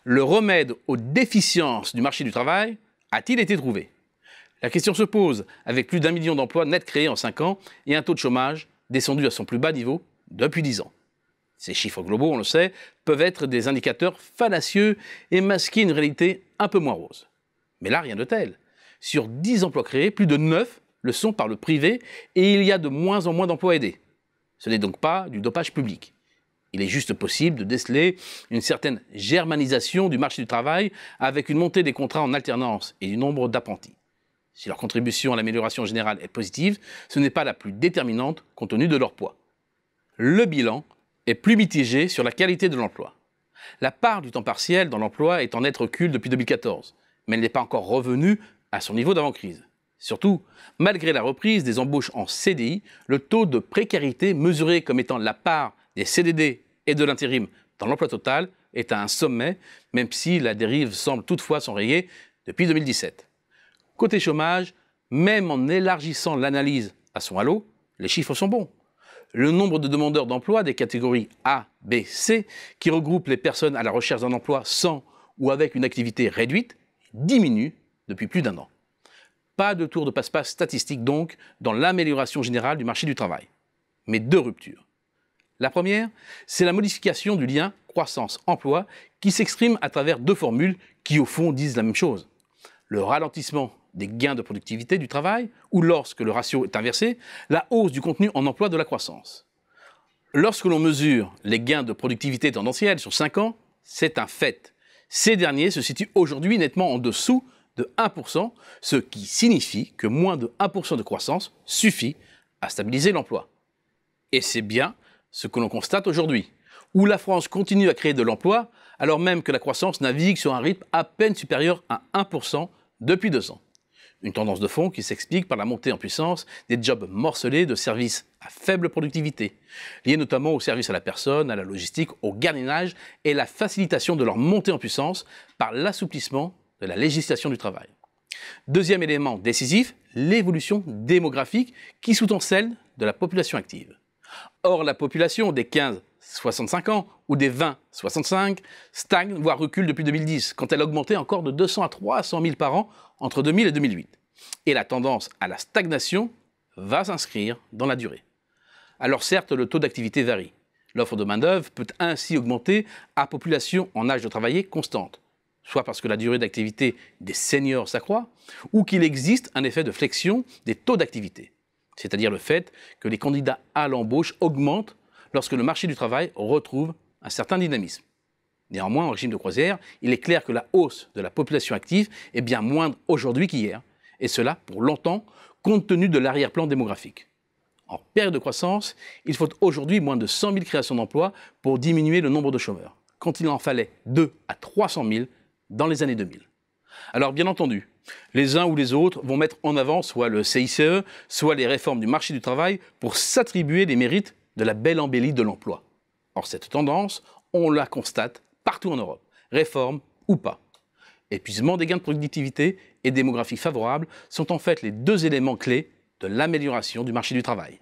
Le remède aux déficiences du marché du travail a-t-il été trouvé? La question se pose avec plus d'1 million d'emplois nets créés en 5 ans et un taux de chômage descendu à son plus bas niveau depuis 10 ans. Ces chiffres globaux, on le sait, peuvent être des indicateurs fallacieux et masquer une réalité un peu moins rose. Mais là, rien de tel. Sur 10 emplois créés, plus de 9 le sont par le privé et il y a de moins en moins d'emplois aidés. Ce n'est donc pas du dopage public. Il est juste possible de déceler une certaine germanisation du marché du travail avec une montée des contrats en alternance et du nombre d'apprentis. Si leur contribution à l'amélioration générale est positive, ce n'est pas la plus déterminante compte tenu de leur poids. Le bilan est plus mitigé sur la qualité de l'emploi. La part du temps partiel dans l'emploi est en net recul depuis 2014, mais elle n'est pas encore revenue à son niveau d'avant-crise. Surtout, malgré la reprise des embauches en CDI, le taux de précarité mesuré comme étant la part des CDD et de l'intérim dans l'emploi total est à un sommet, même si la dérive semble toutefois s'enrayer depuis 2017. Côté chômage, même en élargissant l'analyse à son halo, les chiffres sont bons. Le nombre de demandeurs d'emploi des catégories A, B, C, qui regroupent les personnes à la recherche d'un emploi sans ou avec une activité réduite, diminue depuis plus d'1 an. Pas de tour de passe-passe statistique donc dans l'amélioration générale du marché du travail. Mais 2 ruptures. La première, c'est la modification du lien croissance-emploi qui s'exprime à travers 2 formules qui au fond disent la même chose. Le ralentissement des gains de productivité du travail, ou lorsque le ratio est inversé, la hausse du contenu en emploi de la croissance. Lorsque l'on mesure les gains de productivité tendanciels sur 5 ans, c'est un fait. Ces derniers se situent aujourd'hui nettement en dessous de 1%, ce qui signifie que moins de 1% de croissance suffit à stabiliser l'emploi. Et c'est bien ce que l'on constate aujourd'hui, où la France continue à créer de l'emploi, alors même que la croissance navigue sur un rythme à peine supérieur à 1% depuis 2 ans. Une tendance de fond qui s'explique par la montée en puissance des jobs morcelés de services à faible productivité, liés notamment aux services à la personne, à la logistique, au gardiennage et la facilitation de leur montée en puissance par l'assouplissement de la législation du travail. Deuxième élément décisif, l'évolution démographique qui sous-tend celle de la population active. Or, la population des 15-65 ans ou des 20-65 stagne, voire recule depuis 2010, quand elle a augmenté encore de 200 à 300 000 par an entre 2000 et 2008. Et la tendance à la stagnation va s'inscrire dans la durée. Alors certes, le taux d'activité varie. L'offre de main-d'œuvre peut ainsi augmenter à population en âge de travailler constante, soit parce que la durée d'activité des seniors s'accroît, ou qu'il existe un effet de flexion des taux d'activité, c'est-à-dire le fait que les candidats à l'embauche augmentent lorsque le marché du travail retrouve un certain dynamisme. Néanmoins, en régime de croisière, il est clair que la hausse de la population active est bien moindre aujourd'hui qu'hier, et cela pour longtemps, compte tenu de l'arrière-plan démographique. En période de croissance, il faut aujourd'hui moins de 100 000 créations d'emplois pour diminuer le nombre de chômeurs, quand il en fallait 2 à 300 000 dans les années 2000. Alors bien entendu, les uns ou les autres vont mettre en avant soit le CICE, soit les réformes du marché du travail pour s'attribuer les mérites de la belle embellie de l'emploi. Or cette tendance, on la constate partout en Europe, réforme ou pas. Épuisement des gains de productivité et démographie favorable sont en fait les 2 éléments clés de l'amélioration du marché du travail.